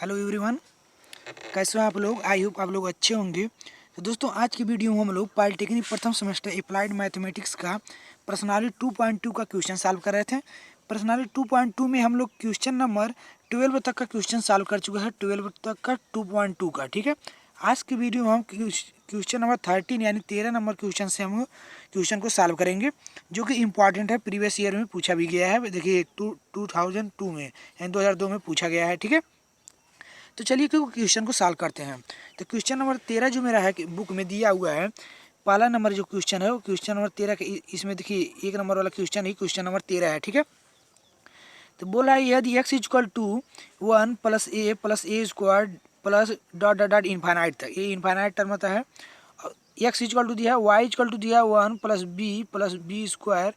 Hello everyone, कैसे हो आप लोग। आई होप आप लोग अच्छे होंगे। तो दोस्तों, आज की वीडियो में हम लोग पॉलिटेक्निक प्रथम सेमेस्टर अप्लाइड मैथमेटिक्स का पर्सनालिटी 2.2 का क्वेश्चन सॉल्व कर रहे थे। पर्सनालिटी 2.2 में हम लोग क्वेश्चन नंबर 12 तक का क्वेश्चन सॉल्व कर चुके हैं, 12 तक का 2.2 का। ठीक है, आज की वीडियो में हम क्वेश्चन नंबर 13 यानी 13 नंबर क्वेश्चन से हम क्वेश्चन को सॉल्व करेंगे, जो कि इंपॉर्टेंट है, प्रीवियस ईयर में पूछा भी गया है। देखिए 2002 में यानी 2002 में पूछा गया है। ठीक है, तो चलिए क्वेश्चन को सॉल्व करते हैं। तो क्वेश्चन नंबर 13 जो मेरा है कि बुक में दिया हुआ है, पहला नंबर जो क्वेश्चन है वो क्वेश्चन नंबर 13 के इसमें देखिए 1 नंबर वाला क्वेश्चन ही क्वेश्चन नंबर 13 है। ठीक है, तो बोला है यदि x equal to 1 plus A square plus dot dot dot infinite तक, ये इन्फाइनाइट टर्म होता है। x इक्वल टू दिया है, y इक्वल टू दिया है 1 plus b square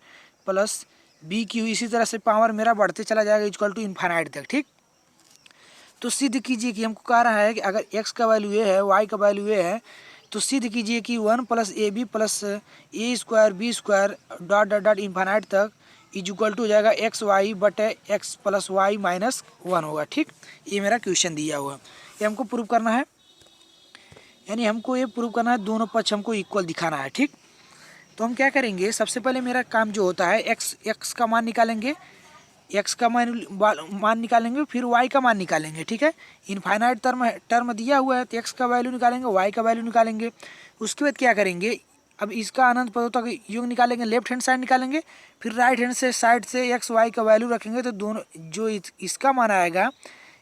plus b q, इसी तरह से पावर मेरा बढ़ते चला जाएगा इक्वल टू इन्फाइनाइट तक। ठीक, तो सिद्ध कीजिए कि हमको कह रहा है कि अगर x का वैल्यू ये है, y का वैल्यू ये है, तो सिद्ध कीजिए कि 1 plus A B plus A square B square dot dot dot infinite तक इज इक्वल टू हो जाएगा एक्स वाई बटे एक्स प्लस वाई माइनस 1 होगा। ठीक, ये मेरा क्वेश्चन दिया हुआ, ये हमको प्रूव करना है, यानी हमको ये प्रूव करना है, दोनों पक्ष हमको इक्वल दिखाना है। ठीक, तो हम क्या करेंगे, सबसे पहले मेरा काम जो होता है एक्स का मान निकालेंगे, एक्स का मान निकालेंगे, फिर वाई का मान निकालेंगे। ठीक है, इनफाइनाइट टर्म दिया हुआ है तो एक्स का वैल्यू निकालेंगे, वाई का वैल्यू निकालेंगे। उसके बाद क्या करेंगे, अब इसका अनंत पदों तक योग निकालेंगे, लेफ्ट हैंड साइड निकालेंगे, फिर राइट हैंड से साइड से एक्स वाई का वैल्यू रखेंगे, तो दोनों जो इसका मान आएगा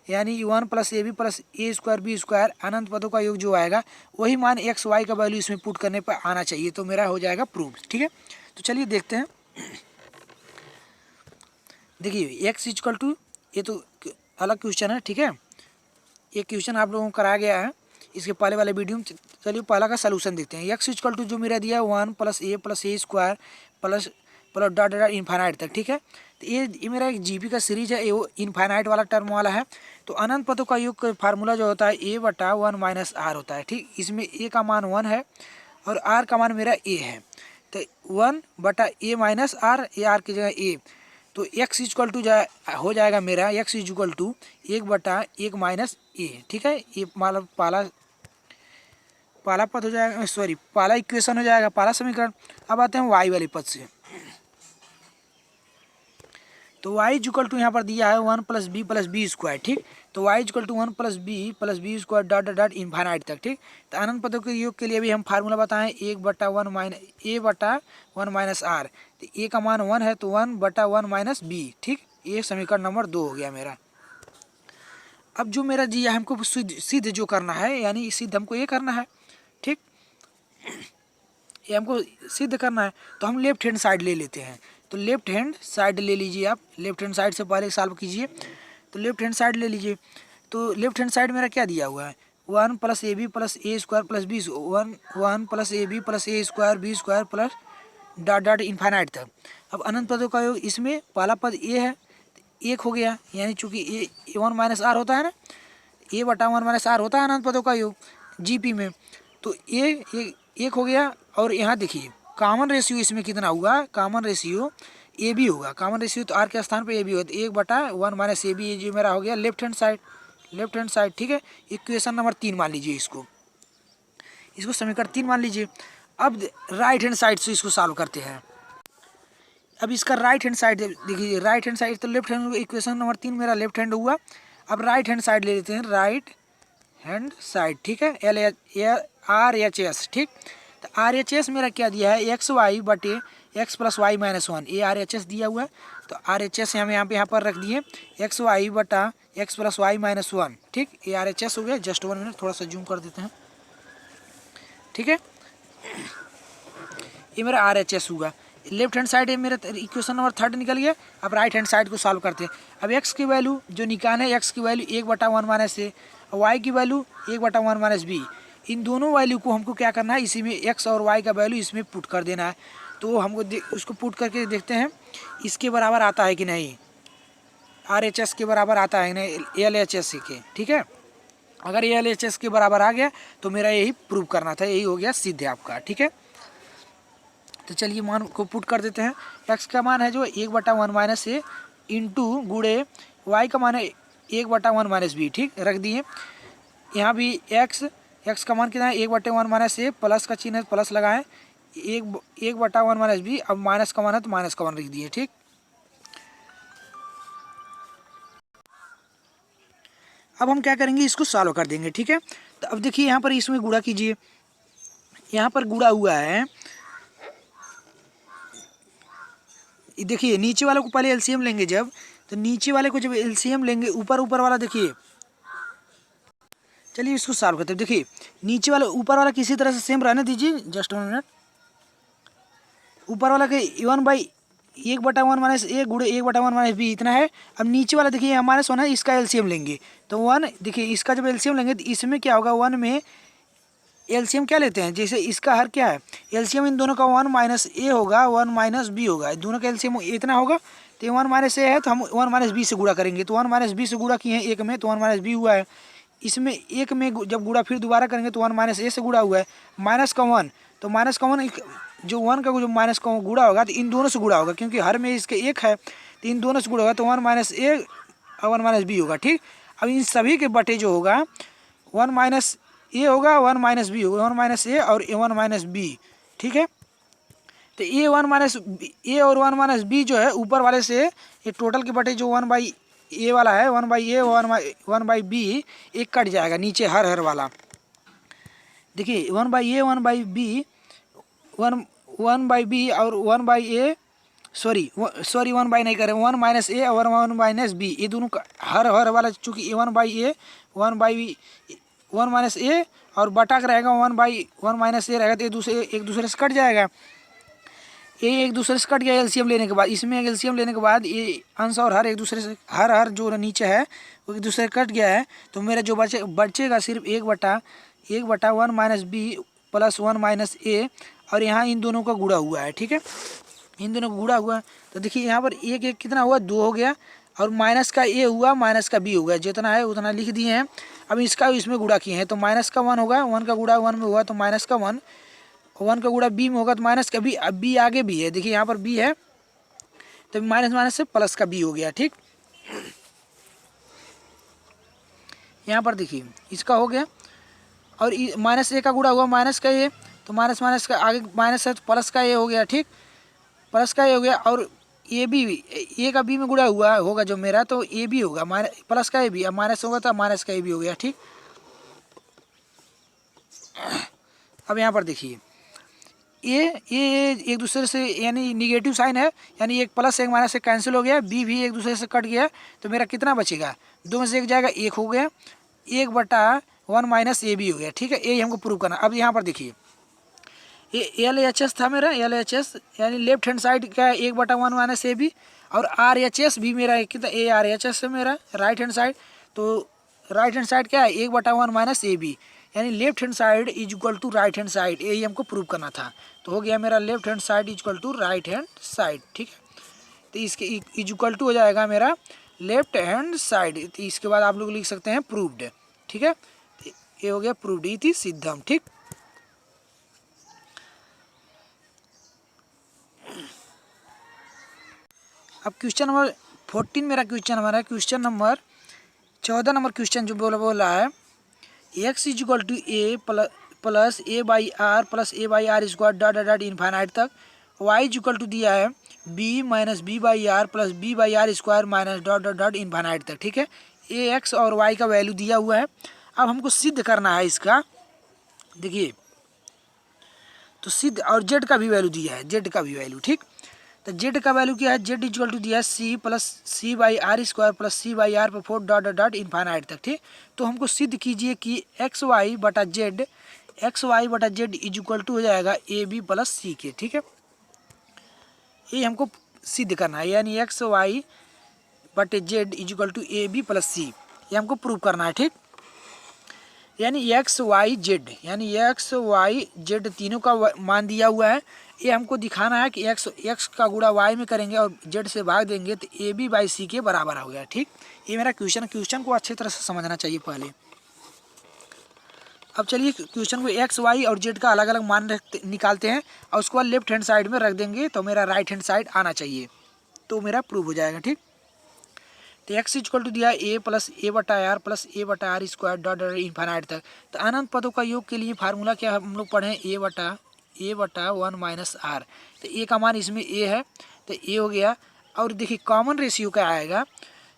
यानी 1 plus A B plus A square B square अनंत पदों का योग जो आएगा वही मान एक्स वाई का वैल्यू इसमें पुट करने पर आना चाहिए, तो मेरा हो जाएगा प्रूफ। ठीक है, तो चलिए देखते हैं। देखिए x इक्वल टू, ये तो अलग क्वेश्चन है। ठीक है, ये क्वेश्चन आप लोगों को कराया गया है इसके पहले वाले वीडियो में। चलिए पहला का सलूशन देखते हैं। x इक्वल टू जो मेरा दिया है 1 प्लस ए square plus plus dot dot infinite तक। ठीक है, तो ये मेरा एक जीपी का सीरीज है, ये वो इन्फाइनाइट वाला टर्म वाला है। तो अनंत पदों का योग फार्मूला जो होता है a बटा 1 माइनस आर होता है। ठीक, इसमें a का मान 1 है और r का मान मेरा a है, तो 1 बटा a माइनस आर, ये आर की जगह a, तो x इक्वल टू हो जाएगा मेरा x इक्वल टू 1 बटा 1 माइनस ए। ठीक है, ये मतलब पहला पद हो जाएगा, सॉरी पहला इक्वेशन हो जाएगा, पहला समीकरण। अब आते हैं y वाले पद से। तो y इक्वल टू यहाँ पर दिया है 1 प्लस बी स्क्वायर। ठीक, तो y equal to 1 plus b square dot dot dot infinite तक। ठीक, तो अनंत पदों के योग के लिए भी हम फार्मूला बताएं, 1 बटा 1 माइनस आर, तो a का मान 1 है तो 1 बटा 1 माइनस बी। ठीक, ये समीकरण नंबर 2 हो गया मेरा। अब जो मेरा जी हमको सिद्ध जो करना है, यानी सिद्ध हमको ये करना है। ठीक, ये हमको सिद्ध करना है, तो हम लेफ्ट हैंड साइड ले लेते हैं। तो लेफ्ट हैंड साइड ले लीजिए आप, लेफ्ट हैंड साइड से पहले सॉल्व कीजिए। तो लेफ्ट हैंड साइड ले लीजिए, तो लेफ्ट हैंड साइड मेरा क्या दिया हुआ है, 1 plus A B plus A square plus b, 1 plus A B plus A square B square plus dot dot infinite तक। अब अनंत पदों का योग, इसमें पहला पद ए है, एक हो गया, यानी चूंकि ए 1 माइनस आर होता है ना, ए बटा 1 माइनस आर होता है अनंत पदों का योग जीपी में, तो ये एक हो गया। और यहाँ देखिए कॉमन रेशियो इसमें कितना हुआ, कॉमन रेशियो ए बी होगा, कॉमन रेशियो तो आर के स्थान पे ए बी होगा, तो 1 बटा 1 माइनस ए बी, ये जो मेरा हो गया left hand side, left hand side. ठीक है, इक्वेशन नंबर 3 मान लीजिए, इसको समीकरण 3 मान लीजिए। अब राइट हैंड साइड से इसको सॉल्व करते हैं। अब इसका राइट हैंड साइड देखिए, राइट हैंड साइड तो लेफ्ट हैंड, इक्वेशन नंबर 3 मेरा लेफ्ट हैंड हुआ। अब राइट हैंड साइड ले लेते हैं, राइट हैंड साइड। ठीक है, आर एच एस। ठीक, तो आर एच एस मेरा क्या दिया है, एक्स वाई बटे एक्स प्लस वाई माइनस 1, ये आर एच एस दिया हुआ है। तो आर एच एस हम यहाँ पर रख दिए, एक्स वाई बटा एक्स प्लस वाई माइनस 1। ठीक, ये आर एच एस हो गया। जस्ट 1 मिनट, थोड़ा सा जूम कर देते हैं। ठीक है, ये मेरा आर एच एस हुआ। लेफ्ट हैंड साइड मेरा इक्वेशन नंबर 3 निकल गया। अब राइट हैंड साइड को सॉल्व करते हैं। अब एक्स की वैल्यू जो निकालना है, एक्स की वैल्यू 1 बटा 1 माइनस ए, वाई की वैल्यू 1 बटा 1 माइनस बी, इन दोनों वैल्यू को हमको क्या करना है, इसी में एक्स और वाई का वैल्यू इसमें पुट कर देना है। तो हमको उसको पुट करके देखते हैं इसके बराबर आता है कि नहीं, आर एच एस के बराबर आता है कि नहीं, एल एच एस के। ठीक है, अगर एल एच एस के बराबर आ गया तो मेरा यही प्रूव करना था, यही हो गया सिद्ध है आपका। ठीक है, तो चलिए मान को पुट कर देते हैं। एक्स का मान है जो 1 बटा 1 माइनस ए इंटू गुड़े, वाई का मान है 1/1 - b, ठीक, रख दिए। यहाँ भी x का मान कितना है 1/1 - a, प्लस का चिन्ह है प्लस लगाएं, 1/1 - b, अब माइनस का मान है तो माइनस का मान लिख दिए, ठीक। अब हम क्या करेंगे, इसको सॉल्व कर देंगे, ठीक है। तो अब देखिए यहाँ पर इसमें गुणा कीजिए, यहाँ पर गुणा हुआ है, देखिए नीचे वाले को पहले एलसीएम लेंगे जब, तो नीचे वाले को जब एलसीएम लेंगे, ऊपर वाला देखिए, चलिए इसको सॉल्व करते हैं। देखिए नीचे वाला ऊपर वाला किसी तरह से सेम रहने दीजिए, जस्ट 1 मिनट। ऊपर वाला के 1/1 - a गुणे 1/1 - b इतना है। अब नीचे वाला देखिए -1 है, इसका एलसीएम लेंगे तो 1, देखिए इसका जब एलसीएम लेंगे तो इसमें क्या होगा, 1 में एलसीएम क्या लेते हैं, जैसे इसका हर क्या है एलसीएम, इन दोनों का 1 - a होगा, 1 - b होगा, दोनों का एलसीएम इतना होगा। तो 1 - a है तो हम 1 - b से गुणा करेंगे, तो 1 - b से गुणा किए हैं एक में, तो 1 - b हुआ है। इसमें एक में जब गुणा फिर दोबारा करेंगे तो 1 - a से गुणा हुआ है, माइनस का 1, तो माइनस का 1 जो 1 का जो माइनस का गुणा होगा तो इन दोनों से गुणा होगा, क्योंकि हर में इसके एक है तो इन दोनों से गुणा होगा, तो 1 - a और 1 - b होगा, ठीक। अब इन सभी के बटे जो होगा 1 - a होगा, 1 - b होगा, 1 - a और 1 - b, ठीक है। तो a 1 - a और 1 - b जो है ऊपर वाले से ये टोटल के बटे जो 1/a वाला है, 1/a 1/b एक कट जाएगा नीचे हर वाला। देखिए 1/a 1/b 1/b और 1/a, सॉरी 1 बाई नहीं करें, 1 - a और 1 - b, ये दोनों का हर वाला, चूँकि 1/a 1 - a और बटा का रहेगा 1/1 - a रहेगा, तो एक दूसरे से कट जाएगा। ये एक दूसरे से कट गया एलसीएम लेने के बाद, इसमें एलसीएम लेने के बाद ये अंश और हर एक दूसरे से हर जो नीचे है वो एक दूसरे से कट गया है, तो मेरा जो बचेगा सिर्फ 1/1 - b प्लस 1 - a, और यहाँ इन दोनों का गुणा हुआ है, ठीक है, इन दोनों का गुणा हुआ। तो देखिए यहाँ पर एक कितना हुआ 2 हो गया, और माइनस का a हुआ, माइनस का b हो गया, जितना है उतना लिख दिए हैं। अब इसका इसमें गुणा किए हैं तो माइनस का 1 होगा, 1 का गुणा 1 में हुआ तो माइनस का 1, 1 का गुणा b में होगा तो माइनस का b, अब b आगे भी है, देखिए यहाँ पर b है तो माइनस से प्लस का b हो गया, ठीक। यहाँ पर देखिए इसका हो गया, और -a का गुणा हुआ माइनस का a, तो माइनस का आगे माइनस है तो प्लस का a हो गया, ठीक, प्लस का a हो गया। और ए बी, ए का बी में गुणा हुआ होगा जो मेरा, तो ए बी होगा, प्लस का ए बी, अब माइनस होगा तो माइनस का ए बी हो गया, ठीक। अब यहाँ पर देखिए ये एक दूसरे से यानी निगेटिव साइन है, यानी एक प्लस एक माइनस से कैंसिल हो गया, बी भी एक दूसरे से कट गया, तो मेरा कितना बचेगा, 2 में से 1 जाएगा, 1 हो गया, 1/1 - a b हो गया, ठीक है। ये हमको प्रूव करना। अब यहाँ पर देखिए ये LHS था मेरा, LHS यानी लेफ्ट हैंड साइड क्या है 1/1 - a b, और RHS भी मेरा कितना ARHS है मेरा राइट हैंड साइड, तो राइट हैंड साइड क्या है 1/1 - a b, यानी left hand side is equal to right hand side, यही हमको प्रूव करना था। तो हो गया मेरा left hand side is equal to right hand side, ठीक है। तो इसके इज इक्वल टू हो जाएगा मेरा लेफ्ट हैंड साइड, तो इसके बाद आप लोग लिख सकते हैं प्रूव्ड, ठीक है। तो ये हो गया प्रूव्ड, इति सिद्धम, ठीक। अब क्वेश्चन नंबर 14 मेरा क्वेश्चन हमारा क्वेश्चन नंबर 14 नंबर क्वेश्चन जो बोला है x is equal to a plus a/r plus a/r square dot dot infinite तक, y इज इक्वल टू दिया है b minus b/r plus b/r square minus dot dot dot infinite तक, ठीक है। a x और y का value दिया हुआ है। अब हमको सिद्ध करना है इसका, देखिए तो सिद्ध, और z का भी वैल्यू दिया है, z का भी वैल्यू, ठीक। तो z का वैल्यू क्या है, z इक्वल टू दिया है c plus c/r square plus c/r पर 4 डॉट डॉट डॉट इनफाइनाइट तक, ठीक। तो हमको सिद्ध कीजिए कि xy बटा z इज इक्वल टू हो जाएगा ab प्लस c के, ठीक है। ये हमको सिद्ध करना है, यानी xy बटे z is equal to ab plus c, ये हमको प्रूव करना है, ठीक। यानी यानी एक्स वाई जेड तीनों का मान दिया हुआ है। ये हमको दिखाना है कि एक्स का गुणा वाई में करेंगे और जेड से भाग देंगे तो ए बी बाई सी के बराबर हो गया, ठीक। ये मेरा क्वेश्चन को अच्छी तरह से समझना चाहिए पहले। अब चलिए क्वेश्चन को एक्स वाई और जेड का अलग अलग मान निकालते हैं और उसको लेफ्ट हैंड साइड में रख देंगे तो मेरा राइट हैंड साइड आना चाहिए, तो मेरा प्रूव हो जाएगा, ठीक। तो एक्स इक्वल टू दिया ए प्लस ए बटा आर प्लस ए बटा r square dot dot infinite तक। तो अनंत पदों का योग के लिए फार्मूला क्या हम लोग पढ़े, ए बटा 1 माइनस आर। तो ए का मान इसमें ए है तो ए हो गया। और देखिए कॉमन रेशियो क्या आएगा,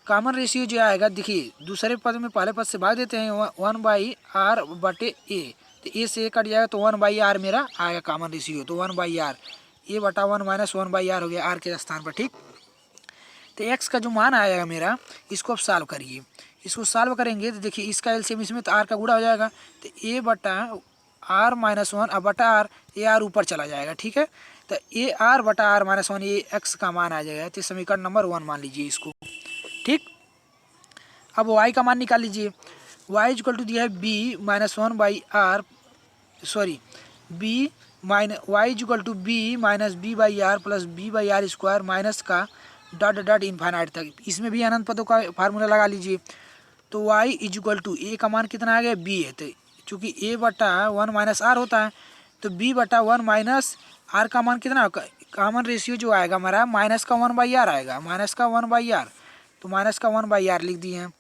कॉमन रेशियो जो आएगा देखिए दूसरे पद में पहले पद से भाग देते हैं 1 बाई आर बटे ए। तो ए से ए कट जाएगा तो 1 बाई आर मेरा आएगा कॉमन रेशियो। तो 1 बाई आर ए बटा 1 माइनस 1 बाई आर हो गया आर के स्थान पर। ठीक, तो एक्स का जो मान आएगा मेरा इसको अब सॉल्व करिए। इसको सॉल्व करेंगे तो देखिए इसका एलसीएम इसमें तो आर का गुणा हो जाएगा। तो ए बटा आर माइनस 1 अब बटा आर, ए आर ऊपर चला जाएगा। ठीक है, तो ए आर बटा आर माइनस 1 ये एक्स का मान आ जाएगा। तो समीकरण नंबर 1 मान लीजिए इसको। ठीक, अब वाई का मान निकाल लीजिए। वाई इक्वल टू दिया है b minus 1 by r, sorry b minus y equal to b minus b by r plus b by r square minus का डॉट डॉट इन्फाइनाइट तक। इसमें भी अनंत पदों का फार्मूला लगा लीजिए। तो वाई इक्वल टू ए का मान कितना आ गया बी है, तो चूँकि ए बटा 1 माइनस आर होता है तो बी बटा 1 माइनस आर का मान कितना, कॉमन रेशियो जो आएगा हमारा माइनस का 1 बाई आर आएगा, माइनस का 1 बाई आर। तो माइनस का 1 बाई आर लिख दिए हैं।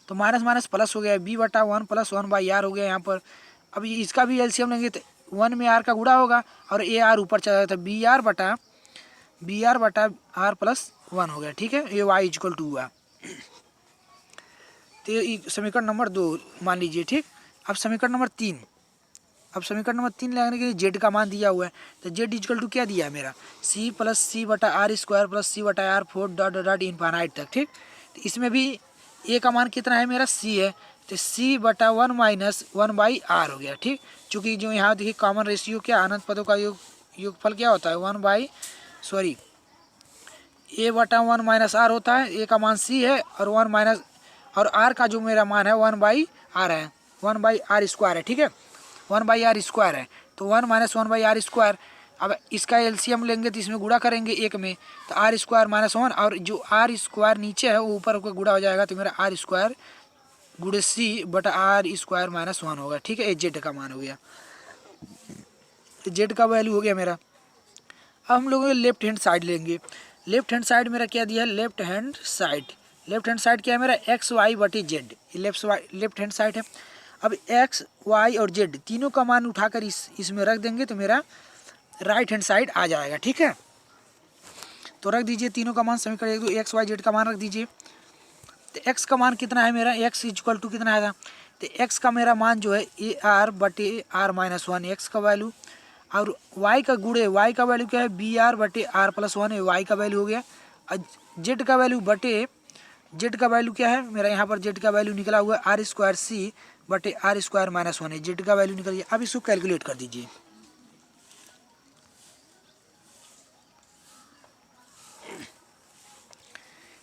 तो माइनस माइनस प्लस हो गया, बी बटा 1 प्लस 1 बाई आर हो गया यहाँ पर। अब इसका भी एलसीएम लेंगे तो 1 में आर का गुणा होगा और ए आर ऊपर चला जाता है, बी आर बटा आर प्लस 1 हो गया। ठीक है, ये वाई इक्वल टू हुआ। तो ये समीकरण नंबर 2 मान लीजिए। ठीक, अब समीकरण नंबर 3, अब समीकरण नंबर 3 लगाने के लिए जेड का मान दिया हुआ है। तो जेड इक्वल टू क्या दिया है मेरा सी प्लस सी बटा आर स्क्वायर प्लस सी बटा आर 4 डॉट डॉट इनफाइनाइट तक। ठीक, तो इसमें भी ए का मान कितना है मेरा सी है, तो सी बटा 1 माइनस 1 बाई आर हो गया। ठीक, चूँकि जो यहाँ देखिए कॉमन रेशियो क्या अनंत पदों का योगफल क्या होता है 1 बाई सॉरी ए बटा 1 माइनस आर होता है, ए का मान सी है और 1 माइनस और आर का जो मेरा मान है 1 बाई आर है, 1 बाई आर स्क्वायर है। ठीक है, 1 बाई आर स्क्वायर है तो 1 माइनस 1 बाई आर स्क्वायर। अब इसका एलसीएम लेंगे तो इसमें गुणा करेंगे एक में तो आर स्क्वायर माइनस 1 और जो आर स्क्वायर नीचे है वो ऊपर होकर गुणा हो जाएगा तो मेरा आर स्क्वायर गुणे सी बटा आर स्क्वायर माइनस 1 होगा। ठीक है, जेड का मान हो गया, जेड का वैल्यू हो गया मेरा। अब हम लोग लेफ्ट हैंड साइड लेंगे। लेफ्ट हैंड साइड मेरा क्या दिया है, लेफ्ट हैंड साइड क्या है मेरा एक्स वाई बटे जेड, लेफ्ट हैंड साइड है। अब एक्स वाई और जेड तीनों का मान उठाकर इसमें रख देंगे तो मेरा राइट हैंड साइड आ जाएगा। ठीक है, तो रख दीजिए तीनों का मान समीकरण 1 2 एक्स वाई जेड का मान रख दीजिए। तो एक्स का मान कितना है मेरा, एक्स इक्वल टू कितना आएगा, तो एक्स का मेरा मान जो है ए आर बटे आर माइनस 1 एक्स का वैल्यू और वाई का गुणे वाई का वैल्यू क्या है बी आर बटे आर प्लस 1 वाई का वैल्यू हो गया। और जेड का वैल्यू बटे जेड का वैल्यू क्या है मेरा यहाँ पर जेड का वैल्यू निकला हुआ है आर स्क्वायर सी बटे आर स्क्वायर माइनस 1 है, जेड का वैल्यू निकल गया। अब इसको कैलकुलेट कर दीजिए।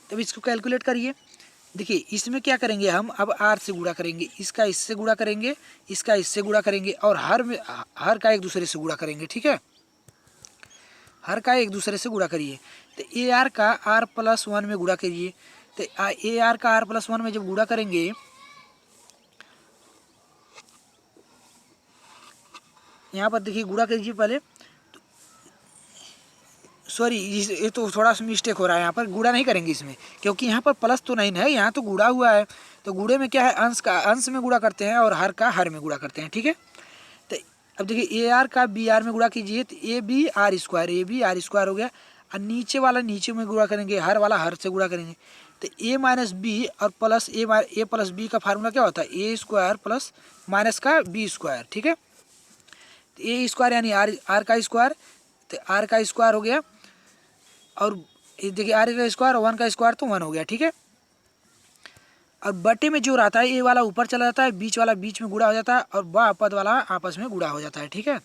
तब इसको कैलकुलेट करिए। देखिए इसमें क्या करेंगे हम, अब आर से गुणा करेंगे, इसका इससे गुणा करेंगे, इसका इससे गुणा करेंगे और हर का एक दूसरे से गुणा करेंगे। ठीक है, हर का एक दूसरे से गुणा करिए। तो ए आर का आर प्लस 1 में गुणा करिए। तो ए आर का आर प्लस 1 में जब गुणा करेंगे, यहाँ पर देखिए गुणा करिए पहले, सॉरी ये तो थोड़ा सा मिस्टेक हो रहा है, यहाँ पर गुणा नहीं करेंगे इसमें क्योंकि यहाँ पर प्लस तो नहीं है, यहाँ तो गुणा हुआ है। तो गुणे में क्या है अंश का अंश में गुणा करते हैं और हर का हर में गुणा करते हैं। ठीक है, तो अब देखिए ए आर का बी आर में गुणा कीजिए तो ए बी आर स्क्वायर हो गया और नीचे वाला नीचे में गुणा करेंगे, हर वाला हर से गुणा करेंगे। तो ए माइनस बी और प्लस ए प्लस बी का फार्मूला क्या होता है ए स्क्वायर प्लस माइनस का बी स्क्वायर। ठीक है, तो ए स्क्वायर यानी आर का स्क्वायर, तो आर का स्क्वायर हो गया और देखिए आर का स्क्वायर 1 का स्क्वायर तो 1 हो गया। ठीक है, और बटे में जो रहता है ए वाला ऊपर चला जाता है, बीच वाला बीच में गुणा हो जाता है और बा पद वाला आपस में गुणा हो जाता है। ठीक है,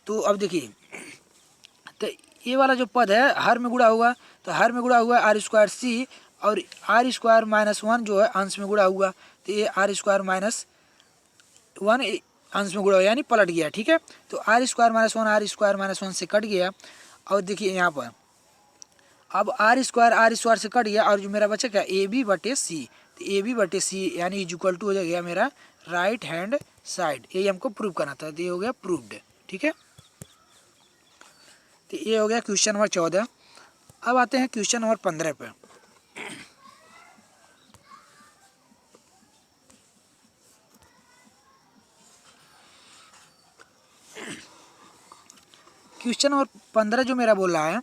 तो अब देखिए तो ए वाला जो पद है हर में गुणा हुआ, तो हर में गुणा हुआ आर स्क्वायर सी और आर स्क्वायर माइनस 1 जो है अंश में गुणा हुआ, तो ये आर स्क्वायर माइनस 1 अंश में गुणा हुआ यानी पलट गया। ठीक है, तो r square minus 1 r square minus 1 से कट गया और देखिए यहाँ पर अब आर स्क्वायर से कट गया और जो मेरा बचा क्या ए बी बटे सी, तो ए बी बटे सी यानी इक्वल टू हो गया मेरा राइट हैंड साइड। ये हमको प्रूव करना था, तो ये हो गया प्रूव्ड। ठीक है, तो ये हो गया क्वेश्चन नंबर 14। अब आते हैं क्वेश्चन नंबर 15 पे। क्वेश्चन नंबर 15 जो मेरा बोल रहा है,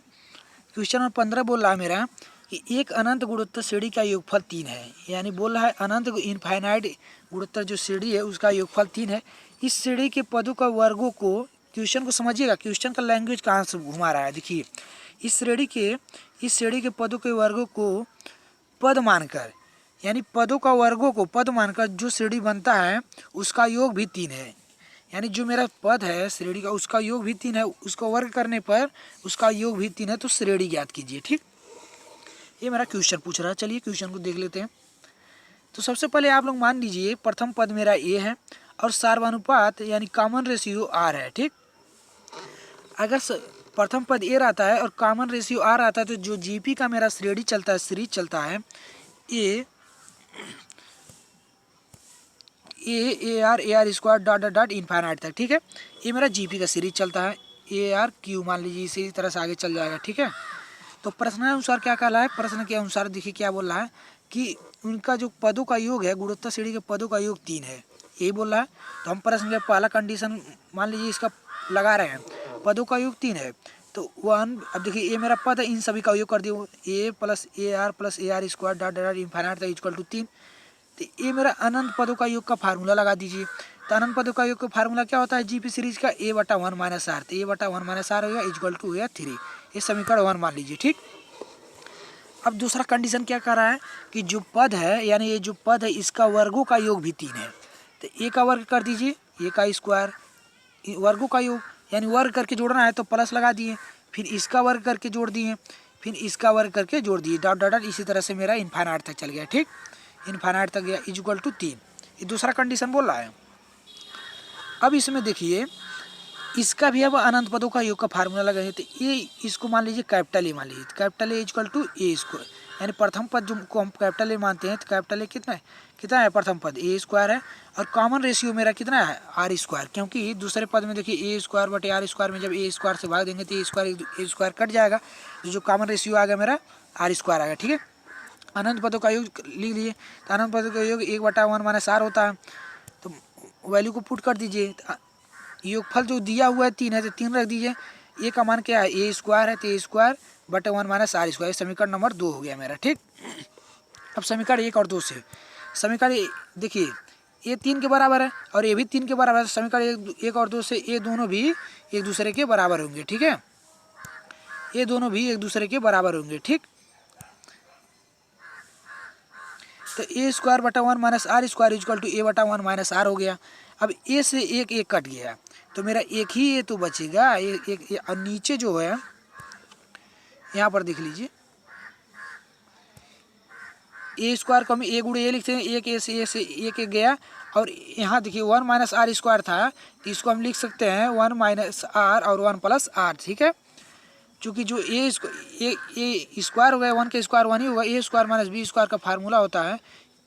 क्वेश्चन नंबर 15 बोल रहा है मेरा कि एक अनंत गुणोत्तर श्रेणी का योगफल 3 है। यानी बोल रहा है अनंत इनफाइनाइट गुणोत्तर जो श्रेणी है उसका योगफल 3 है। इस श्रेणी के पदों का वर्गों को, क्वेश्चन को समझिएगा, क्वेश्चन का लैंग्वेज कहाँ से घुमा रहा है। देखिए इस श्रेणी के पदों के वर्गों को पद मानकर, यानी पदों का वर्गों को पद मानकर जो श्रेणी बनता है उसका योग भी 3 है। यानी जो मेरा पद है श्रेणी का उसका योग भी 3 है, उसको वर्ग करने पर उसका योग भी 3 है, तो श्रेणी ज्ञात कीजिए। ठीक, ये मेरा क्वेश्चन पूछ रहा है। चलिए क्वेश्चन को देख लेते हैं। तो सबसे पहले आप लोग मान लीजिए प्रथम पद मेरा ए है और सार्वनुपात यानी कॉमन रेशियो आर है। ठीक, अगर प्रथम पद ए रहता है और कॉमन रेशियो आर आता है तो जो जीपी का मेरा श्रेणी चलता है, सीरीज चलता है ए R square dot dot dot infinite तक। ठीक है, ये मेरा जीपी का सीरीज चलता है, ए आर क्यू मान लीजिए, इसी तरह से आगे चल जाएगा। ठीक है, तो प्रश्न अनुसार क्या कहला है, प्रश्न के अनुसार देखिए क्या बोल रहा है कि उनका जो पदों का योग है, गुणोत्तर श्रेणी के पदों का योग 3 है, यही बोल रहा है। तो हम प्रश्न के पहला कंडीशन मान लीजिए इसका लगा रहे हैं, पदों का योग 3 है तो 1। अब देखिए ये मेरा पद है, इन सभी का योग कर दिया, A plus A R square dot dot infinite तक इक्वल टू 3। तो ये मेरा अनंत पदों का योग का फार्मूला लगा दीजिए। तो अनंत पदों का योग का फार्मूला क्या होता है, जीपी सीरीज का ए बटा 1 माइनस आर। तो ए बटा 1 माइनस आर हो गया इक्वल टू हो गया 3। ये समीकरण 1 मान लीजिए। ठीक, अब दूसरा कंडीशन क्या कर रहा है कि जो पद है, यानी ये जो पद है इसका वर्गों का योग भी 3 है। तो ए का वर्ग कर दीजिए, ए का स्क्वायर, वर्गों का योग यानी वर्ग करके जोड़ना है तो प्लस लगा दिए, फिर इसका वर्ग करके जोड़ दिए, फिर इसका वर्ग करके जोड़ दिए, डॉट डॉट डॉट। इसी तरह से मेरा इनफाइनाइट तक चल गया। ठीक, इनफाइनाइट तक गया इक्वल टू 3। ये दूसरा कंडीशन बोल रहा है। अब इसमें देखिए इसका भी अब अनंत पदों का योग का फार्मूला लगा है। तो ये इसको मान लीजिए कैपिटल ए मान लीजिए, तो capital a equal to a square, यानी प्रथम पद जो को हम कैपिटल ए मानते हैं, तो कैपिटल ए कितना है प्रथम पद ए स्क्वायर है, और कॉमन रेशियो मेरा कितना है आर स्क्वायर, क्योंकि दूसरे पद में देखिए ए स्क्वायर बटे आर स्क्वायर में जब ए स्क्वायर से भाग देंगे तो ए स्क्वायर कट जाएगा, जो कॉमन रेशियो आ गया मेरा आर स्क्वायर आ गया। ठीक है, अनंत पदों का योग लिख लिए, तो अनंत पदों का योग 1 बटा 1 माइनस आर होता है। तो वैल्यू को पुट कर दीजिए, योगफल जो दिया हुआ है 3 है तो 3 रख दीजिए। ए का मान क्या है ए स्क्वायर है, तो ए स्क्वायर बटे 1 माइनस आर स्क्वायर। समीकरण नंबर 2 हो गया मेरा। ठीक, अब समीकरण 1 और 2 से समीकरण देखिए ये 3 के बराबर है और ये भी 3 के बराबर है। समीकरण 1 और 2 से ये दोनों भी एक दूसरे के बराबर होंगे। ठीक है, ये दोनों भी एक दूसरे के बराबर होंगे। ठीक, तो ए स्क्वायर बटा 1 minus are square equal to A बटा 1 माइनस आर हो गया। अब ए से एक कट गया तो मेरा एक ही ए तो बचेगा, एक और नीचे जो है यहाँ पर देख लीजिए ए स्क्वायर को हम ए गुणे ए लिखते हैं, एक ए से एक गया, और यहाँ देखिए 1 माइनस आर स्क्वायर था तो इसको हम लिख सकते हैं 1 माइनस आर और 1 प्लस आर। ठीक है, चूँकि जो ए स्क्वायर हो गया 1 के स्क्वायर 1 ही होगा, ए स्क्वायर माइनस बी स्क्वायर का फार्मूला होता है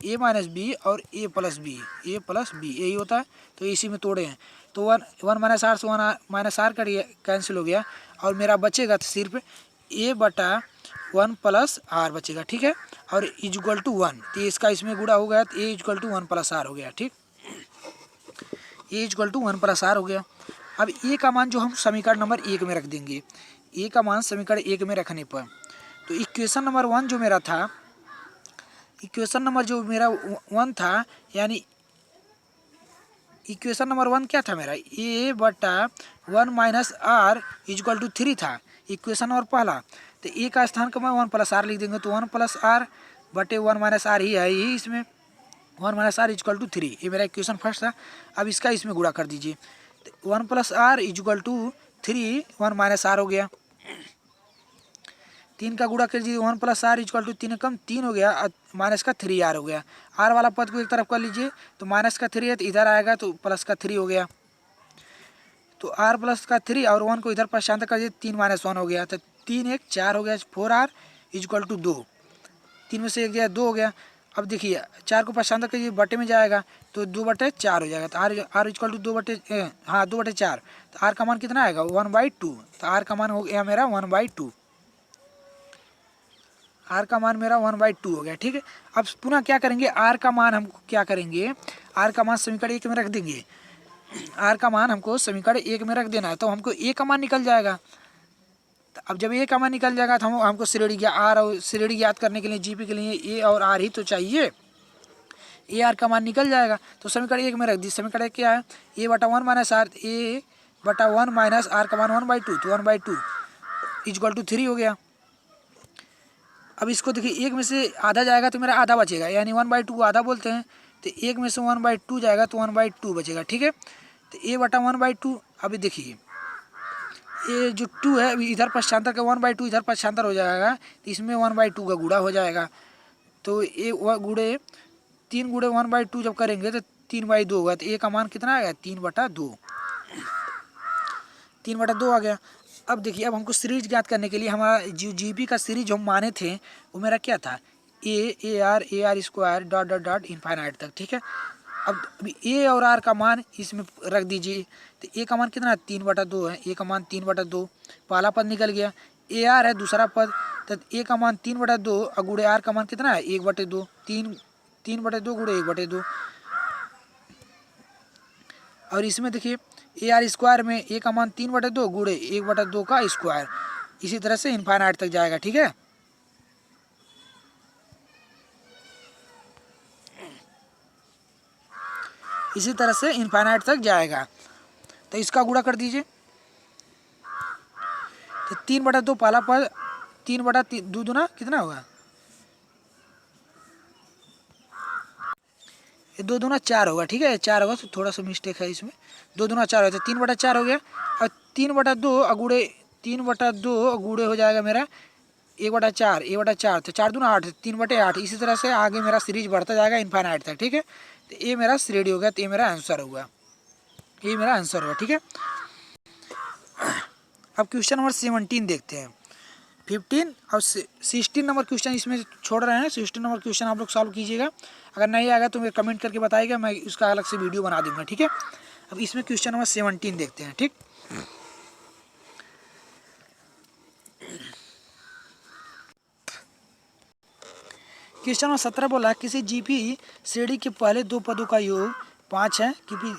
ए माइनस बी और ए प्लस बी यही होता है। तो इसी में तोड़े हैं तो 1 माइनस आर से 1 माइनस आर कर कैंसिल हो गया और मेरा बचेगा तो सिर्फ ए बटा 1 प्लस आर बचेगा। ठीक है, और इक्वल टू 1, तो इसका इसमें गुणा हो गया तो ए इक्वल टू 1 प्लस आर हो गया। ठीक, ए इक्वल टू 1 प्लस आर हो गया। अब ए का मान जो हम समीकरण नंबर 1 में रख देंगे, ए का मान समीकरण 1 में रखने पर तो इक्वेशन नंबर 1 जो मेरा था, इक्वेशन नंबर जो मेरा 1 था, यानी इक्वेशन नंबर 1 क्या था मेरा ए बटा 1 माइनस आर इक्वल टू 3 था इक्वेशन नंबर पहला। तो ए का स्थान का मैं 1 प्लस आर लिख देंगे तो 1 प्लस आर बटे 1 माइनस आर ही है, यही इसमें 1 माइनस आर इक्वल टू 3, ये मेरा इक्वेशन फर्स्ट था। अब इसका इसमें गुणा कर दीजिए, तो 1 plus r equal to 3 1 minus r हो गया, 3 का गुणा कर दीजिए 1 प्लस आर इक्वल टू 3 कम 3 हो गया, माइनस का 3 आर हो गया। आर वाला पद को एक तरफ कर लीजिए तो माइनस का 3 है तो इधर आएगा तो प्लस का 3 हो गया, तो आर प्लस का 3 और 1 को इधर पश्चात कर दीजिए 3 माइनस 1 हो गया, तो 3 1 4 हो गया, 4 आर इक्वल टू 2, 3 में से 1 गया 2 हो गया। अब देखिए 4 को पश्चात कीजिए बटे में जाएगा तो 2 बटे 4 हो जाएगा, तो आर इक्वल टू 2 बटे 4, तो आर का मान कितना आएगा 1/2, तो आर का मान हो गया मेरा 1/2, आर का मान मेरा 1/2 हो गया। ठीक है, अब पुनः क्या करेंगे आर का मान हम क्या करेंगे, आर का मान समीकरण 1 में रख देंगे, आर का मान हमको समीकरण 1 में रख देना है, तो हमको ए का मान निकल जाएगा। तो अब जब ए का मान निकल जाएगा तो हमको श्रेणी आर और श्रेणी ज्ञात करने के लिए जीपी के लिए ए और आर ही तो चाहिए। ए आर का मान निकल जाएगा, तो समीकरण 1 में रख दी। समीकरण क्या है, ए बटा 1 माइनस आर, ए बटा 1 माइनस आर का मान 1/2, तो 1/2 इक्वल टू 3 हो गया। अब इसको देखिए, एक में से आधा जाएगा तो मेरा आधा बचेगा, यानी 1/2 आधा बोलते हैं, तो एक में से 1/2 जाएगा तो 1/2 बचेगा। ठीक है, तो ए बटा 1/2। अभी देखिए ये जो 2 है अभी इधर पक्षांतर का 1/2 इधर पक्षांतर हो जाएगा, तो इसमें 1/2 का गुणा हो जाएगा। तो ए गुणे 3 गुणे 1/2 जब करेंगे तो 3/2 होगा, तो ए का मान कितना आएगा 3/2, 3/2 आ गया। अब देखिए, अब हमको सीरीज ज्ञात करने के लिए हमारा जो जीपी का सीरीज हम माने थे वो मेरा क्या था, ए R square dot dot dot infinite तक। ठीक है, अब ए और आर का मान इसमें रख दीजिए, तो ए का मान कितना है 3/2 है, ए का मान 3/2, पहला पद निकल गया। ए आर है दूसरा पद, तो ए का मान 3/2 और गुणे आर का मान कितना है 1/2, 3/2 गुणे 1/2। और इसमें देखिए ए आर स्क्वायर में ए का मान 3/2 गुणे 1/2 का स्क्वायर, इसी तरह से इनफाइनाइट तक जाएगा। ठीक है, इसी तरह से इनफाइनाइट तक जाएगा। तो इसका गुणा कर दीजिए, तो 3/2 पहला पद, 3/2 दूना कितना होगा, ये 2 दूना 4 होगा। ठीक है, 4 होगा, तो थोड़ा सा मिस्टेक है इसमें, 2 दूना 4 होगा, तो 3/4 हो गया। और 3/2 अगुड़े 3/2 गुड़े हो जाएगा मेरा 1/4, तो 4 दूना 8, 3/8। इसी तरह से आगे मेरा सीरीज बढ़ता जाएगा इनफाइनाइट तक। ठीक है, तो ये मेरा श्रेणी हो गया, तो ये मेरा आंसर होगा, ये मेरा आंसर होगा। ठीक है, अब क्वेश्चन नंबर 17 देखते हैं। 15 और 16 नंबर क्वेश्चन इसमें छोड़ रहे हैं, 16 नंबर क्वेश्चन आप लोग सॉल्व कीजिएगा। अगर नहीं आएगा तो मेरे कमेंट करके बताइएगा, मैं उसका अलग से वीडियो बना दूंगा। ठीक है, अब इसमें क्वेश्चन नंबर 17 देखते हैं। ठीक, क्वेश्चन नंबर 17 बोला है किसी जीपी श्रेणी के पहले दो पदों का योग 5 है। क्योंकि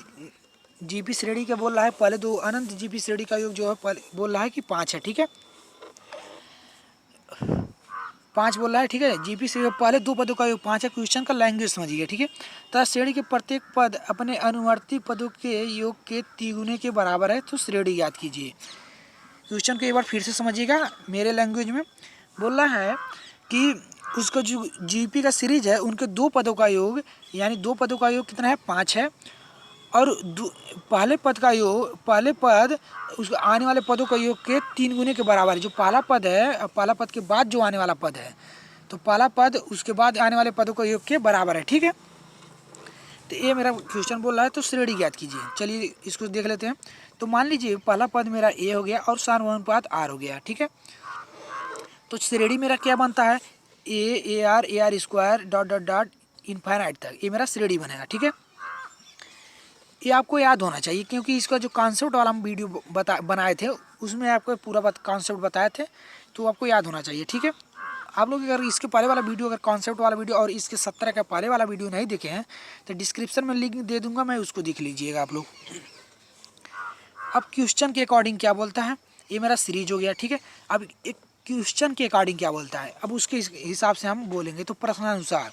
जीपी श्रेणी के बोल रहा है पहले दो अनंत जीपी श्रेणी का योग जो है बोल रहा है कि 5 है। ठीक है, 5 बोल रहा है। ठीक है, जीपी श्रेणी के पहले दो पदों का योग 5 है। क्वेश्चन का लैंग्वेज समझिए। ठीक है, तथा श्रेणी के प्रत्येक पद अपने अनुवर्ती पदों के योग के तिगुने के बराबर है, तो श्रेणी याद कीजिए। क्वेश्चन को एक बार फिर से समझिएगा मेरे लैंग्वेज में। बोल रहा है कि उसका जो जीपी का सीरीज है उनके दो पदों का योग, यानी दो पदों का योग कितना है 5 है, और पहले पद का योग, पहले पद उस आने वाले पदों का योग के 3 गुने के बराबर है। जो पहला पद है, पहला पद के बाद जो आने वाला पद है, तो पहला पद उसके बाद आने वाले पदों का योग के बराबर है। ठीक है, तो ये मेरा क्वेश्चन बोल रहा है, तो श्रेणी ज्ञात कीजिए। चलिए इसको देख लेते हैं। तो मान लीजिए पहला पद मेरा ए हो गया और समानुपात आर हो गया। ठीक है, तो श्रेणी मेरा क्या बनता है ए R square dot dot dot infinite तक, ये मेरा श्रेणी बनेगा। ठीक है, ये आपको याद होना चाहिए, क्योंकि इसका जो कॉन्सेप्ट वाला हम वीडियो बनाए थे उसमें आपको पूरा कॉन्सेप्ट बताए थे, तो आपको याद होना चाहिए। ठीक है, आप लोग अगर इसके पहले वाला वीडियो, अगर कॉन्सेप्ट वाला वीडियो और इसके 17 का पहले वाला वीडियो नहीं देखे हैं तो डिस्क्रिप्शन में लिंक दे दूंगा, मैं उसको देख लीजिएगा आप लोग। अब क्वेश्चन के अकॉर्डिंग क्या बोलता है, ये मेरा सीरीज हो गया। ठीक है, अब एक क्वेश्चन के अकॉर्डिंग क्या बोलता है, अब उसके हिसाब से हम बोलेंगे। तो प्रश्नानुसार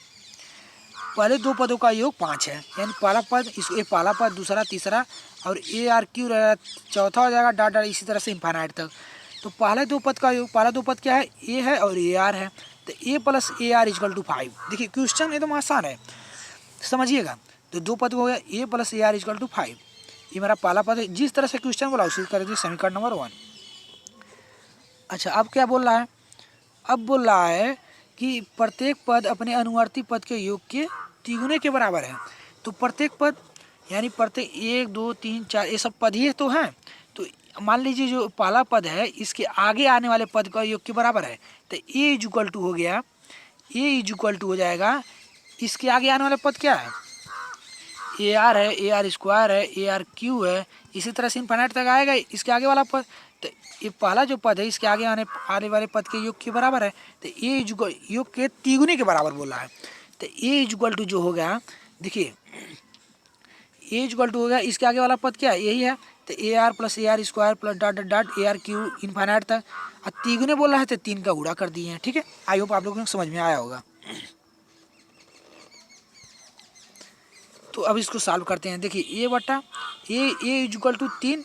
पहले दो पदों का योग 5 है, यानी पहला पद ये पहला पद, दूसरा, तीसरा, और ए आर क्यू चौथा हो जाएगा डॉट डॉट, इसी तरह से इनफाइनाइट तक। तो पहले दो पद का योग, पहला दो पद क्या है ए है और ए आर है, तो A plus A R equal to 5। देखिए क्वेश्चन एकदम आसान है, समझिएगा। तो दो पद हो गया A plus A R equal to 5, ये मेरा पहला पद है। जिस तरह से क्वेश्चन बोला उसी कर दीजिए समीकरण नंबर 1। अच्छा, अब क्या बोल रहा है, अब बोल रहा है कि प्रत्येक पद अपने अनुवर्ती पद के योग के तिगुने के बराबर है। तो प्रत्येक पद यानी प्रत्येक 1 2 3 4 ये सब पद ही तो हैं। तो मान लीजिए जो पहला पद है इसके आगे आने वाले पद का योग के बराबर है, तो ए इज इक्वल टू हो गया, ए इज इक्वल टू हो जाएगा, इसके आगे आने वाला पद क्या है ए आर है, ए आर स्क्वायर है, ए आर क्यू है, इसी तरह से इनफाइनाइट तक आएगा इसके आगे वाला पद। तो ये पहला जो पद है इसके आगे आने वाले पद के योग के बराबर है, तो ए योग के तिगुने के बराबर बोला है। तो ए इज इक्वल टू जो हो गया, देखिए ए इक्वल टू हो गया, इसके आगे वाला पद क्या है, यही है, तो A R plus A R square plus dot dot dot A R Q infinite तक। और तीगुने बोला है तो 3 का गुणा कर दिए हैं, ठीक है। आई होप आप लोगों को समझ में आया होगा। तो अब इसको सॉल्व करते हैं। देखिए ए बटा ए इक्वल टू 3।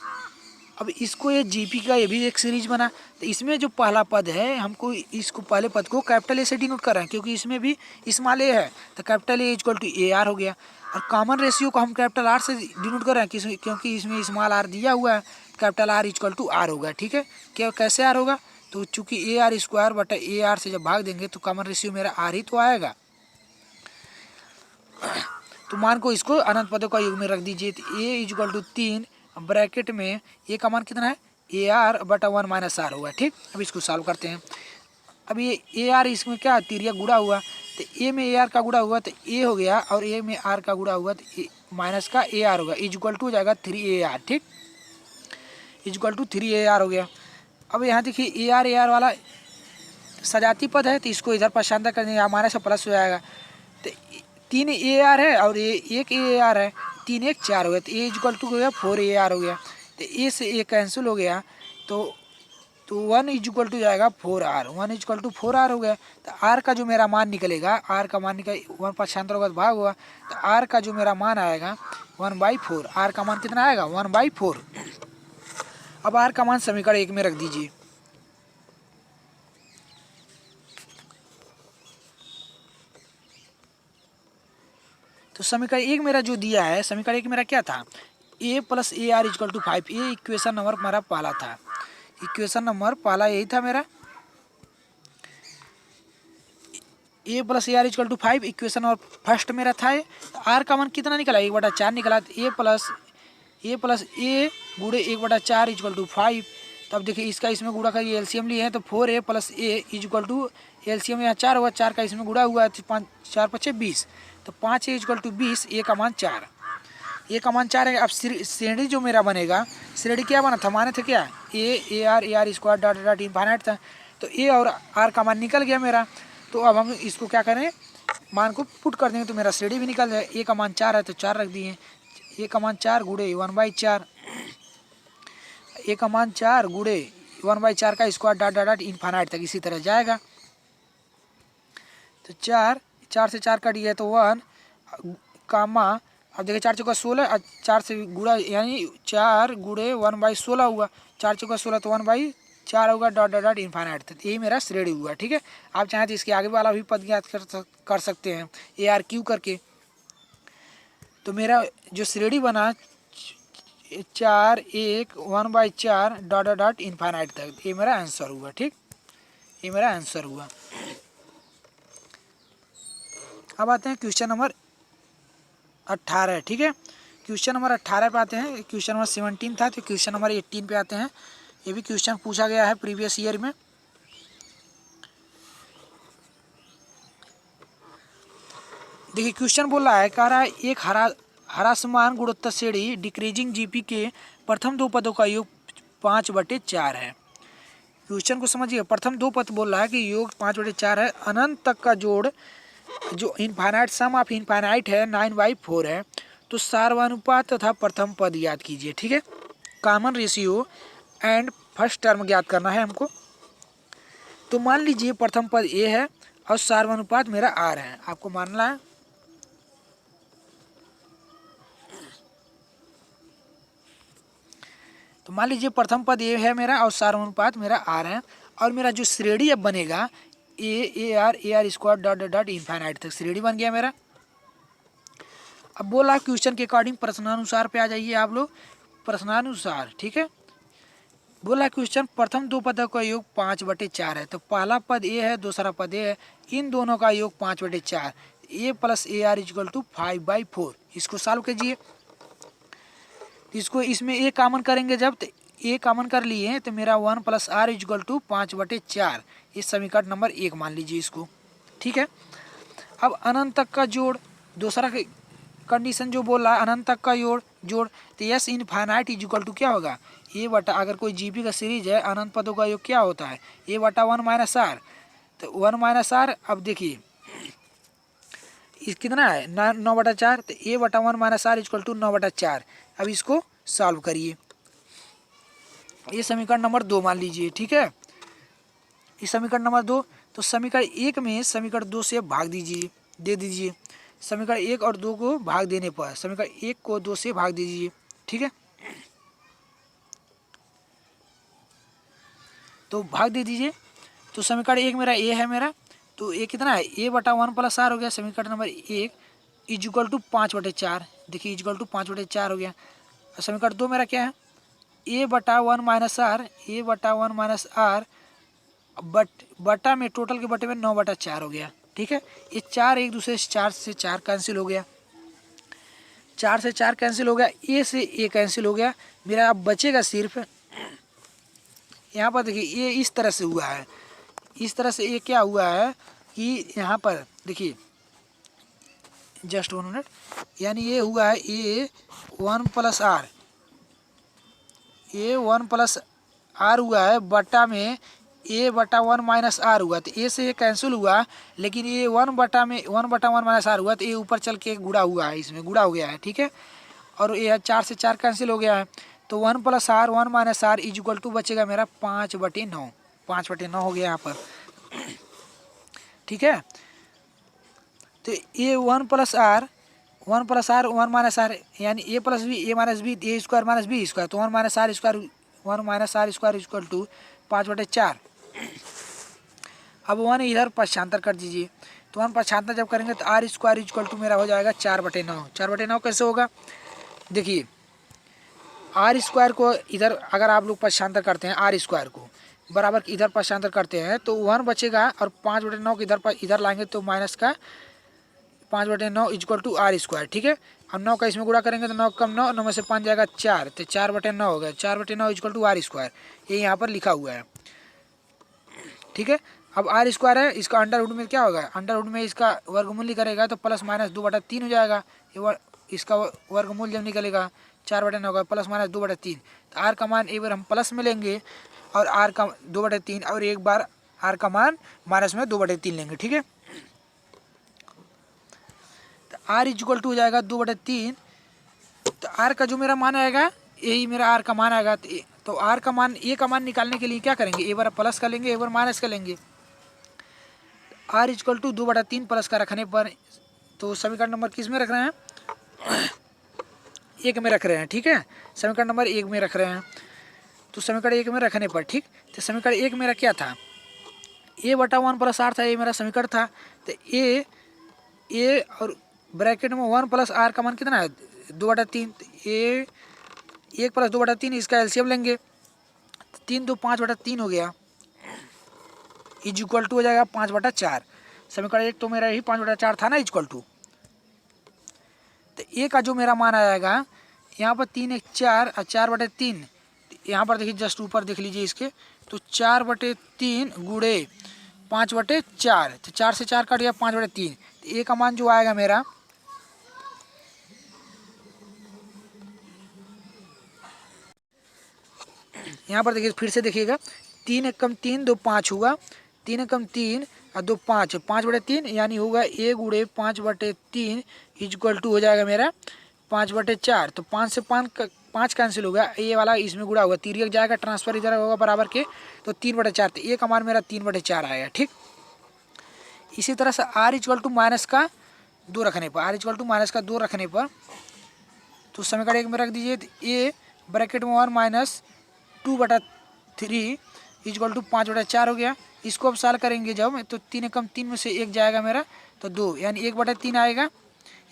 अब इसको ये जीपी का ये भी एक सीरीज बना, तो इसमें जो पहला पद है हमको इसको पहले पद को कैपिटल ए से डिनोट कर रहे हैं, क्योंकि इसमें भी स्मॉल ए है, तो capital a equal to a r हो गया। और कॉमन रेशियो को हम कैपिटल आर से डिनोट कर रहे हैं, क्योंकि इसमें स्मॉल आर दिया हुआ है, capital r equal to r होगा, ठीक है। क्या कैसे आर होगा, तो चूंकि ए आर स्क्वायर बटा ए आर से जब भाग देंगे तो कॉमन रेशियो मेरा आर ही तो आएगा। तो मान को इसको अनंत पदों का योग में रख दीजिए, तो ए इक्वल टू 3 ब्रैकेट में ए का मान कितना है, ए आर बटा 1 माइनस आर होगा, ठीक। अब इसको सॉल्व करते हैं। अब ये ए आर इसमें क्या तिरिया गुड़ा हुआ, तो ए में ए आर का गुड़ा हुआ तो ए हो गया, और ए में आर का गुड़ा हुआ तो माइनस का ए आर होगा, इक्वल टू हो जाएगा 3 ए आर, ठीक, इक्वल टू 3 ए आर हो गया। अब यहाँ देखिए ए आर वाला सजाती पद है, तो इसको इधर परेशान कर देंगे, हमारे से प्लस हो जाएगा। तो 3 ए आर है और एक ए आर है, 3 1 4 हो गया, तो ए इक्वल टू हो गया 4 ए आर हो गया। तो ए से ए कैंसिल हो गया, तो 1 इक्वल टू जाएगा 4 आर, 1 इक्वल टू 4 आर हो गया। तो आर का जो मेरा मान निकलेगा, आर का मान निकल 1 पक्षांतर होगा तो भाग हुआ, तो आर का जो मेरा मान आएगा 1/4। आर का मान कितना आएगा 1/4। अब आर का मान समीकरण 1 में रख दीजिए। तो समीकरण 1 मेरा जो दिया है, समीकरण 1 मेरा क्या था, A plus A R equal to 5। ये इक्वेशन नंबर मेरा पहला था, इक्वेशन नंबर पहला यही था मेरा, A plus A R equal to 5 equation और फर्स्ट मेरा था। तो आर का मान कितना निकला, 1/4 निकला। तो ए प्लस ए गुड़े 1/4 इक्वल टू 5। तब देखिए इसका इसमें गुड़ा का ये एलसीएम लिए हैं, तो 4a plus a equal to LCM यहाँ 4 होगा, 4 का इसमें गुड़ा हुआ है, 5 4 5 20, तो 5a इक्वल टू 20, ए का मान 4, ए का मान 4 है। अब श्रेणी जो मेरा बनेगा, श्रेणी क्या बना था, माने थे क्या, ए R square dot dot infinite था। तो ए और आर का मान निकल गया मेरा। तो अब हम इसको क्या करें, मान को पुट कर देंगे तो मेरा श्रेणी भी निकल जाए। ए का मान 4 है तो 4 रख दिए, ए का मान 4 गुड़े 1/4, ए का मान 4 गुड़े 1/4 का square dot dot dot infinite तक इसी तरह जाएगा। तो 4 से 4 कट गया तो 1 कामा, अब देखिए 4 चौका 16, 4 से गुड़ा यानी 4 गुड़े 1/16 हुआ, 4 चौका 16 तो 1/4 होगा डॉट डॉट डॉट इनफाइनाइट तक। यही मेरा श्रेणी हुआ, ठीक है। आप चाहें तो इसके आगे वाला भी पद ज्ञात कर सकते हैं, ए आर क्यू करके। तो मेरा जो श्रेणी बना 4 1 1/4 डॉट डॉट डॉट इनफाइनाइट तक, ये मेरा आंसर हुआ, ठीक, ये मेरा आंसर हुआ। अब आते हैं क्वेश्चन नंबर 18, ठीक है। क्वेश्चन नंबर 18 पे आते हैं, क्वेश्चन नंबर 17 था, तो क्वेश्चन नंबर 18 पे आते हैं। ये भी क्वेश्चन पूछा गया है प्रीवियस ईयर में। देखिए क्वेश्चन बोल रहा है, कह रहा है एक ह्रासमान गुणोत्तर श्रेणी डिक्रीजिंग जीपी के प्रथम 2 पदों का योग 5/4 है। क्वेश्चन को समझिए, प्रथम 2 पद बोल रहा है कि योग 5/4 है, अनंत तक का जोड़ जो इनफाइनाइट सम ऑफ इनफाइनाइट है 9/4 है। तो सार्वनुपात तथा प्रथम पद याद कीजिए, ठीक है। Common ratio and first term ज्ञात करना है हमको। तो मान लीजिए प्रथम पद ए है और सार्वनुपात मेरा आर है, आपको मानना है। तो मान लीजिए प्रथम पद ए है मेरा और सार्वनुपात मेरा आर है, और मेरा जो श्रेणी अब बनेगा ए R square dot dot dot infinite तक श्रेणी बन गया मेरा। अब बोला क्वेश्चन के अकॉर्डिंग प्रश्नानुसार पे आ जाइए आप लोग, प्रश्नानुसार, ठीक है। बोला क्वेश्चन प्रथम 2 पदों का योग 5/4 है। तो पहला पद ए है, दूसरा पद ए है, इन दोनों का योग 5/4, A plus A R equal to 5/4। इसको सॉल्व कीजिए। इसको इसमें ए कॉमन करेंगे जब, तो ए कॉमन कर लिए तो मेरा 1 प्लस आर इक्वल टू 5/4, इस समीकरण नंबर 1 मान लीजिए इसको, ठीक है। अब अनंत तक का जोड़, दूसरा कंडीशन जो बोल रहा है अनंत तक का जोड़, तो यस इनफाइनाइट इक्वल टू क्या होगा, ए बटा, अगर कोई जीपी का सीरीज है अनंत पदों का योग क्या होता है, ए बटा 1 माइनस आर। तो 1 माइनस आर, अब देखिए इस कितना है 9/4, तो a बटा 1 माइनस आर इक्वल टू 9/4। अब इसको सॉल्व करिए, ये समीकरण नंबर 2 मान लीजिए, ठीक है। इस समीकरण नंबर 2, तो समीकरण 1 में समीकरण 2 से भाग दीजिए, दे दीजिए। समीकरण 1 और 2 को भाग देने पर समीकरण 1 को 2 से भाग दीजिए, ठीक है। तो भाग दे दीजिए, तो समीकरण 1 मेरा ए है मेरा, तो ए कितना है a बटा 1 प्लस आर हो गया। समीकरण नंबर 1 इक्वल टू 5/4, देखिए इक्वल टू 5/4 हो गया। समीकरण 2 मेरा क्या है a बटा 1 माइनस आर, a बटा 1 माइनस आर बटा में टोटल के बटे में 9/4 हो गया, ठीक है। ये 4 एक दूसरे से 4 कैंसिल हो गया, 4 से 4 कैंसिल हो गया, ए से ए कैंसिल हो गया मेरा। अब बचेगा सिर्फ यहाँ पर, देखिए ये इस तरह से हुआ है, इस तरह से ये क्या हुआ है कि यहाँ पर देखिए जस्ट 1 मिनट, यानी ये हुआ है a1 plus are, a1 plus are हुआ है बटा में a बटा 1 माइनस आर हुआ, तो a से ये कैंसिल हुआ, लेकिन ये 1 बटा 1 माइनस आर हुआ, तो ये ऊपर चल के गुड़ा हुआ है, इसमें गुड़ा हो गया है, ठीक है। और ये 4 से 4 कैंसिल हो गया है, तो 1 plus r 1 minus r equal to बचेगा मेरा 5/9, 5/9 हो गया यहाँ पर, ठीक है। तो ये 1 प्लस आर 1 माइनस आर यानी a plus b a minus b, a square minus b square, तो 1 minus are square equal to 5/4। अब 1 इधर पक्षांतर कर दीजिए, तो 1 पक्षांतर जब करेंगे तो आर स्क्वायर इक्वल टू मेरा हो जाएगा 4/9। 4/9 कैसे होगा, देखिए आर स्क्वायर को इधर अगर आप लोग पक्षांतर करते हैं, आर स्क्वायर को बराबर इधर पक्षांतर करते हैं तो 1 बचेगा, और 5/9 को इधर लाएंगे तो माइनस का 5/9 इक्वल टू आर स्क्वायर, ठीक है। अब 9 का इसमें गुणा करेंगे तो 9 कम 9 में से 5 जाएगा 4, तो 4/9 हो गया, 4/9 इक्वल टू आर स्क्वायर, ये यहाँ पर लिखा हुआ है, ठीक है। अब आर स्क्वायर है, इसका अंडर रूट में क्या होगा, अंडर रूट में इसका वर्गमूल करेगा तो प्लस माइनस 2/3 हो जाएगा, इसका वर्गमूल जब निकलेगा 4/9 का प्लस माइनस 2/3, तो आर का मान एक बार हम प्लस में लेंगे और आर का 2/3, और एक बार आर का मान माइनस में 2/3 लेंगे, ठीक है। तो आर इक्वल टू हो जाएगा 2/3, तो आर का जो मेरा मान आएगा यही मेरा आर का मान आएगा। तो आर का मान ए का मान निकालने के लिए क्या करेंगे, एक बार प्लस का लेंगे, एक बार माइनस का लेंगे। आर इक्वल टू 2/3 प्लस का रखने पर, तो समीकरण नंबर किस में रख रहे हैं, 1 में रख रहे हैं, ठीक है। समीकरण नंबर 1 में रख रहे हैं, तो समीकरण 1 में रखने पर, ठीक, तो समीकरण 1 मेरा क्या था, a बटा 1 प्लस आर था, ये मेरा समीकरण था। तो ए और ब्रैकेट में 1 प्लस आर का मान कितना है 2/3, ए 1 प्लस 2/3, इसका एलसीएम लेंगे, 3 2 5/3 हो गया, इक्वल टू हो जाएगा 5/4। समीकरण 1 तो मेरा यही 5/4 था ना, इक्वल टू। तो ए का जो मेरा मान आएगा यहाँ पर 3 1 4 और 4/3, यहाँ पर देखिए जस्ट ऊपर देख लीजिए इसके, तो 4/3 गुणे 5/4, तो 4 से 4 कट गया 5/3, तो ए का मान जो आएगा मेरा यहाँ पर देखिए फिर से देखिएगा, 3 1 कम 3 2 5 हुआ, 3 1 कम 3 और 2 5, 5/3 यानी होगा ए गुणे 5/3 इक्वल टू हो जाएगा मेरा 5/4। तो 5 से 5 कैंसिल हो गया, ये वाला इसमें गुड़ा होगा, तिर्यक जाएगा, ट्रांसफर इधर होगा बराबर के, तो 3/4, तो ए का मान मेरा 3/4 आएगा, ठीक। इसी तरह से आर इक्वल टू माइनस का 2 रखने पर, आर इक्वल टू माइनस का 2 रखने पर, तो समीकरण 1 में रख दीजिए, ए ब्रैकेट में 1 माइनस 2/3 इक्वल टू 5/4 हो गया। इसको अब सॉल्व करेंगे जब, तो 3 कम 3 में से 1 जाएगा मेरा, तो 2 यानी 1/3 आएगा,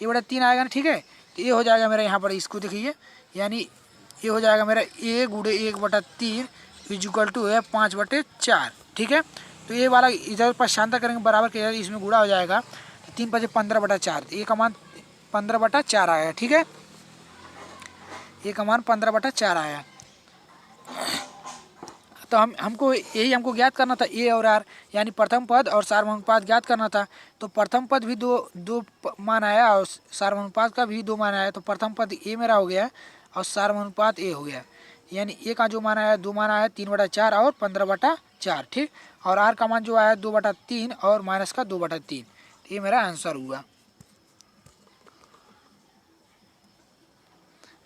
1/3 आएगा ना, ठीक है। तो ये हो जाएगा मेरा यहाँ पर, इसको देखिए, यानी ये हो जाएगा मेरा ए गुणे 1/3 इक्वल टू है 5/4, ठीक है। तो ये वाला इधर पक्षांतर करेंगे बराबर के, इसमें गुणा हो जाएगा, तो 3 5 15/4, ए का मान 15/4 आया, ठीक है। ए का मान 15/4 आया। तो हमको ज्ञात करना था ए और आर, यानी प्रथम पद और सार्वभौमिक ज्ञात करना था। तो प्रथम पद भी दो मान आया और सार्वभौमिक का भी 2 मान आया, तो प्रथम पद ए मेरा हो गया और सार्वभौमिक ए हो गया, यानी ए का जो मान आया 2 मान आया 3/4 और 15/4, ठीक। और आर का मान जो आया 2/3 और माइनस का 2/3, ये मेरा आंसर हुआ।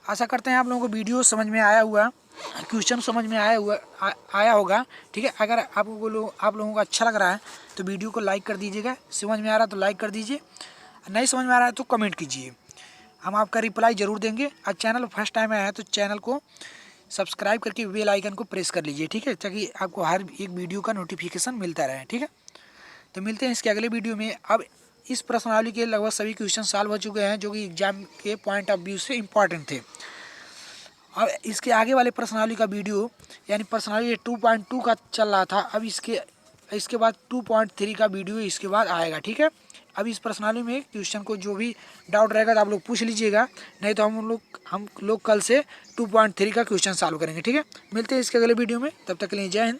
आशा करते हैं आप लोगों को वीडियो समझ में आया हुआ, क्वेश्चन समझ में आया होगा। ठीक है, अगर आप लोगों को अच्छा लग रहा है तो वीडियो को लाइक कर दीजिएगा। समझ में आ रहा है तो लाइक कर दीजिए, नहीं समझ में आ रहा है तो कमेंट कीजिए, हम आपका रिप्लाई ज़रूर देंगे। आज चैनल फर्स्ट टाइम आया है तो चैनल को सब्सक्राइब करके बेल आइकन को प्रेस कर लीजिए। ठीक है, ताकि आपको हर एक वीडियो का नोटिफिकेशन मिलता रहे। ठीक है, तो मिलते हैं इसके अगले वीडियो में। अब इस प्रश्नावली के लगभग सभी क्वेश्चन सॉल्व हो चुके हैं जो कि एग्जाम के पॉइंट ऑफ व्यू से इम्पॉर्टेंट थे। अब इसके आगे वाले प्रश्नावली का वीडियो यानी प्रश्नावली 2.2 का चल रहा था, अब इसके बाद 2.3 का वीडियो इसके बाद आएगा। ठीक है, अब इस प्रश्नावली में क्वेश्चन को जो भी डाउट रहेगा तो आप लोग पूछ लीजिएगा, नहीं तो हम लोग कल से 2.3 का क्वेश्चन सॉल्व करेंगे। ठीक है, मिलते हैं इसके अगले वीडियो में, तब तक के लिए जय हिंद।